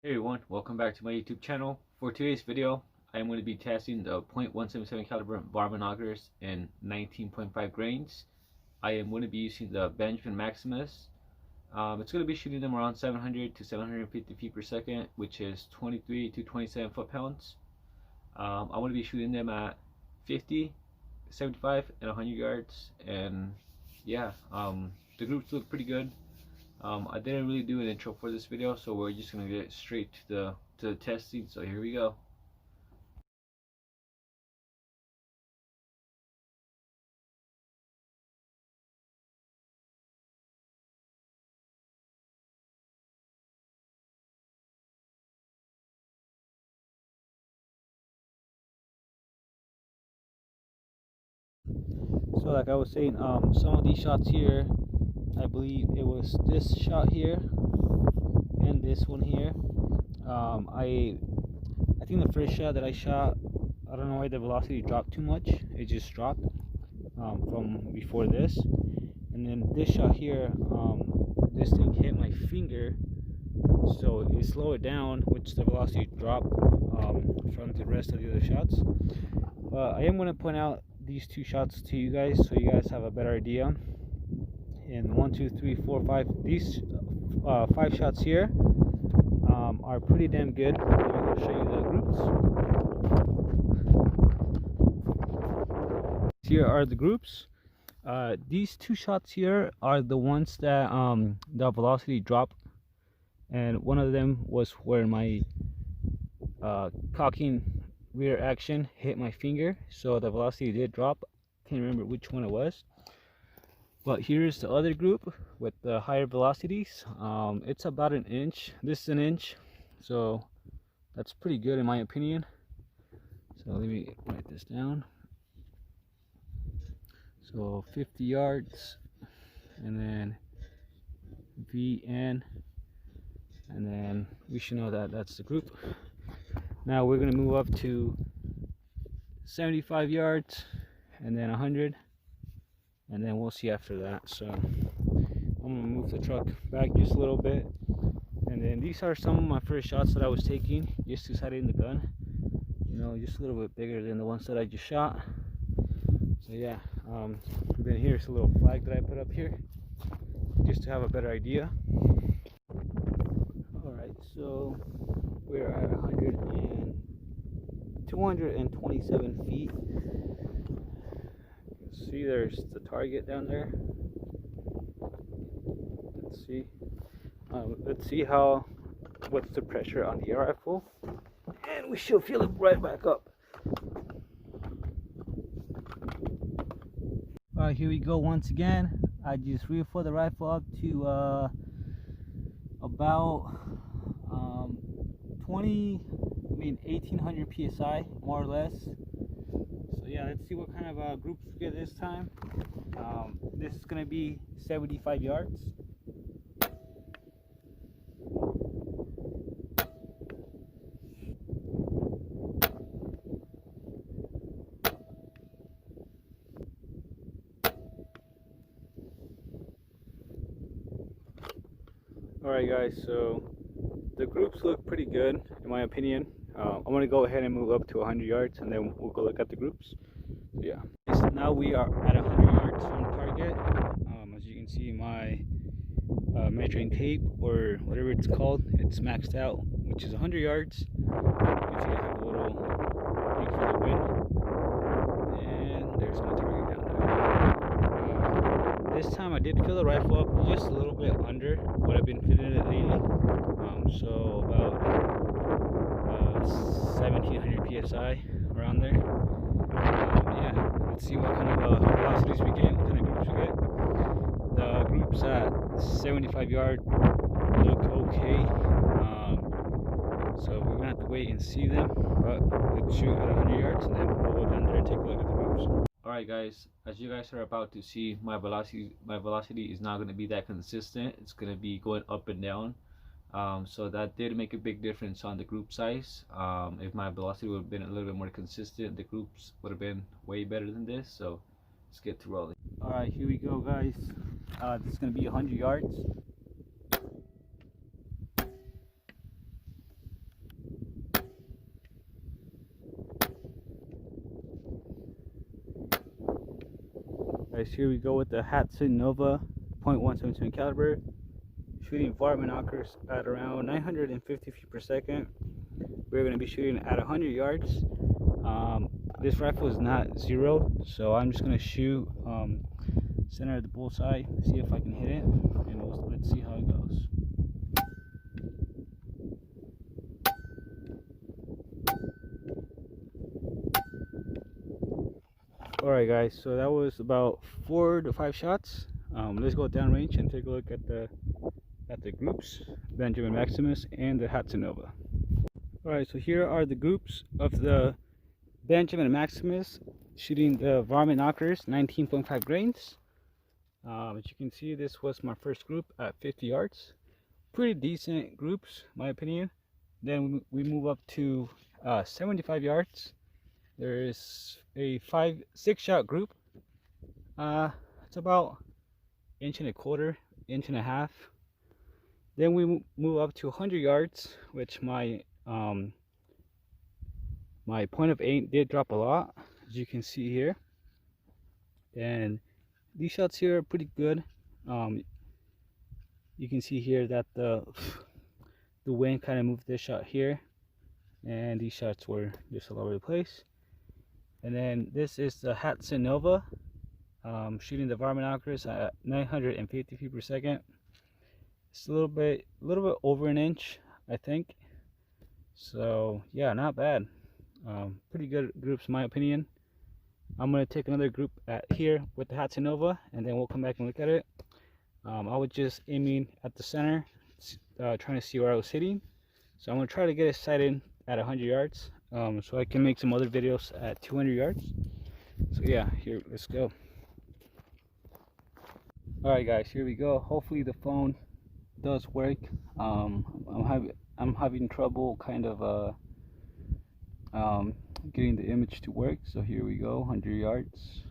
Hey everyone, welcome back to my YouTube channel. For today's video, I am going to be testing the .177 caliber varmint augers in 19.5 grains. I am going to be using the Benjamin Maximus. It's going to be shooting them around 700 to 750 feet per second, which is 23 to 27 foot-pounds. I'm going to be shooting them at 50, 75, and 100 yards. And yeah, the groups look pretty good. I didn't really do an intro for this video, so we're just gonna get straight to the testing. So here we go. So like I was saying, some of these shots here, I believe it was this shot here and this one here. I think the first shot that I shot, I don't know why the velocity dropped too much. It just dropped from before this. And then this shot here, this thing hit my finger, so it slowed it down, which the velocity dropped from the rest of the other shots. But I am going to point out these two shots to you guys so you guys have a better idea. And 1, 2, 3, 4, 5, these 5 shots here are pretty damn good. I'll show you the groups. Here are the groups. These 2 shots here are the ones that the velocity dropped, and one of them was where my cocking rear action hit my finger, so the velocity did drop. Can't remember which one it was. But here's the other group with the higher velocities. It's about an inch. This is an inch, so that's pretty good in my opinion. So let me write this down. So 50 yards, and then VN, and then we should know that that's the group. Now we're going to move up to 75 yards, and then 100, and then we'll see after that. So I'm going to move the truck back just a little bit, and then these are some of my first shots that I was taking just to sight in the gun, you know, just a little bit bigger than the ones that I just shot. So yeah, then here's a little flag that I put up here just to have a better idea. Alright, so we're at 227 feet. See, there's the target down there. Let's see what's the pressure on the air rifle, and we should feel it right back up. Alright, here we go once again. I just refilled the rifle up to about 1800 psi, more or less. So yeah, let's see what kind of groups we get this time. This is going to be 75 yards. Alright guys, so the groups look pretty good in my opinion. I'm going to go ahead and move up to 100 yards, and then we'll go look at the groups. So yeah, so now we are at 100 yards from target. As you can see, my measuring tape, or whatever it's called, it's maxed out, which is 100 yards. You can see I have a little thing for the wind, and there's my target down there. This time I did fill the rifle up just a little bit under what I've been filling it lately, so about 1700 psi, around there. Yeah, let's see what kind of velocities we get, what kind of groups we get. The groups at 75 yard look okay, so we're gonna have to wait and see them, but let's shoot at 100 yards and then we'll go down there and take a look at the groups. Alright guys, as you guys are about to see, my velocity is not going to be that consistent. It's going to be going up and down. So that did make a big difference on the group size. If my velocity would have been a little bit more consistent, the groups would have been way better than this. So let's get to rolling. Alright, here we go guys. This is going to be 100 yards. Guys, here we go with the Hatsun Nova .177 caliber, shooting varmint knockers at around 950 feet per second. We're going to be shooting at 100 yards. This rifle is not zero, so I'm just going to shoot center of the bullseye, see if I can hit it, and let's see how it goes. Alright guys, so that was about 4 to 5 shots. Let's go downrange and take a look at the groups, Benjamin Maximus and the Hatsun Nova. Alright, so here are the groups of the Benjamin Maximus shooting the varmint knockers, 19.5 grains. As you can see, this was my first group at 50 yards. Pretty decent groups, my opinion. Then we move up to 75 yards. There is a 6 shot group. It's about 1.25 1.5 inches. Then we move up to 100 yards, which my point of aim did drop a lot, as you can see here. And these shots here are pretty good. You can see here that the wind kind of moved this shot here, and these shots were just all over the place. And then this is the Hatsun Nova, shooting the varmint knockers at 950 feet per second. It's a little bit over an inch, I think. So yeah, not bad. Pretty good groups in my opinion. I'm gonna take another group here with the Hatsun Nova, and then we'll come back and look at it. I was just aiming at the center, trying to see where I was hitting. So I'm gonna try to get it sighted at 100 yards, so I can make some other videos at 200 yards. So yeah, here, let's go. All right, guys, here we go. Hopefully the phone does work. I'm having trouble kind of getting the image to work. So here we go, 100 yards.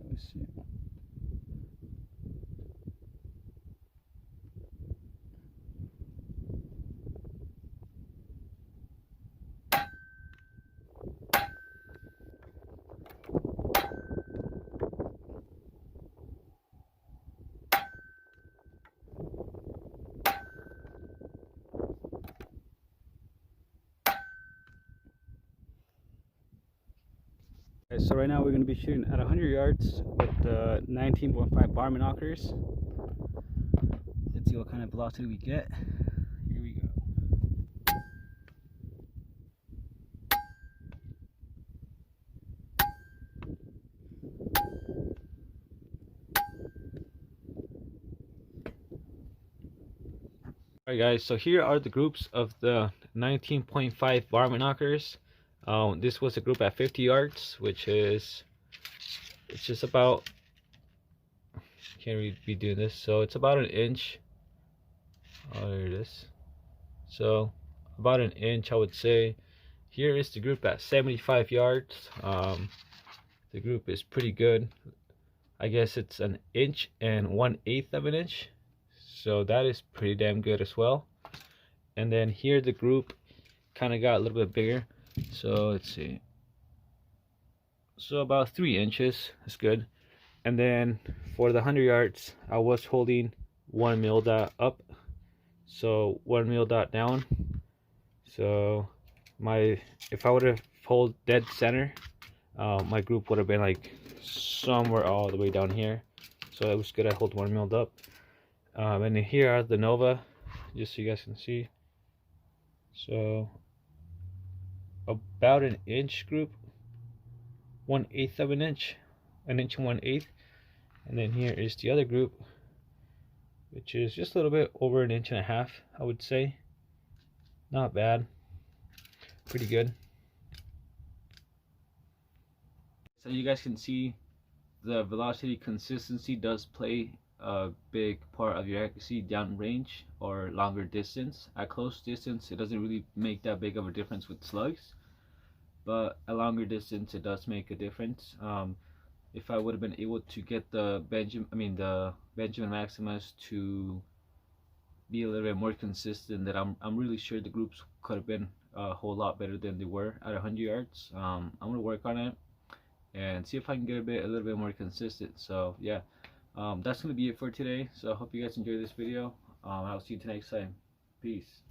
Let's see. Okay, so right now we're going to be shooting at 100 yards with the 19.5 varmint knockers. Let's see what kind of velocity we get. Here we go. Alright guys, so here are the groups of the 19.5 varmint knockers. This was a group at 50 yards, which is, it's just about, can't really be doing this, so it's about an inch. Oh, there it is. So about an inch, I would say. Here is the group at 75 yards. The group is pretty good. I guess it's an inch and 1/8 of an inch, so that is pretty damn good as well. And then here the group kind of got a little bit bigger. So let's see, so about 3 inches. That's good. And then for the 100 yards, I was holding 1 mil dot up, so 1 mil dot down. So if I would have held dead center, my group would have been like somewhere all the way down here. So it was good I hold 1 mil up. And then here are the Nova, just so you guys can see. So about an inch group, 1/8 of an inch, an inch and 1/8. And then here is the other group, which is just a little bit over an inch and a half, I would say. Not bad, pretty good. So you guys can see the velocity consistency does play a big part of your accuracy downrange or longer distance. At close distance, it doesn't really make that big of a difference with slugs, but at longer distance, it does make a difference. If I would have been able to get the Benjamin Maximus to be a little bit more consistent, that I'm really sure the groups could have been a whole lot better than they were at 100 yards. I'm gonna work on it, and see if I can get a little bit more consistent. So yeah, that's gonna be it for today. So I hope you guys enjoyed this video. I'll see you next time. Peace.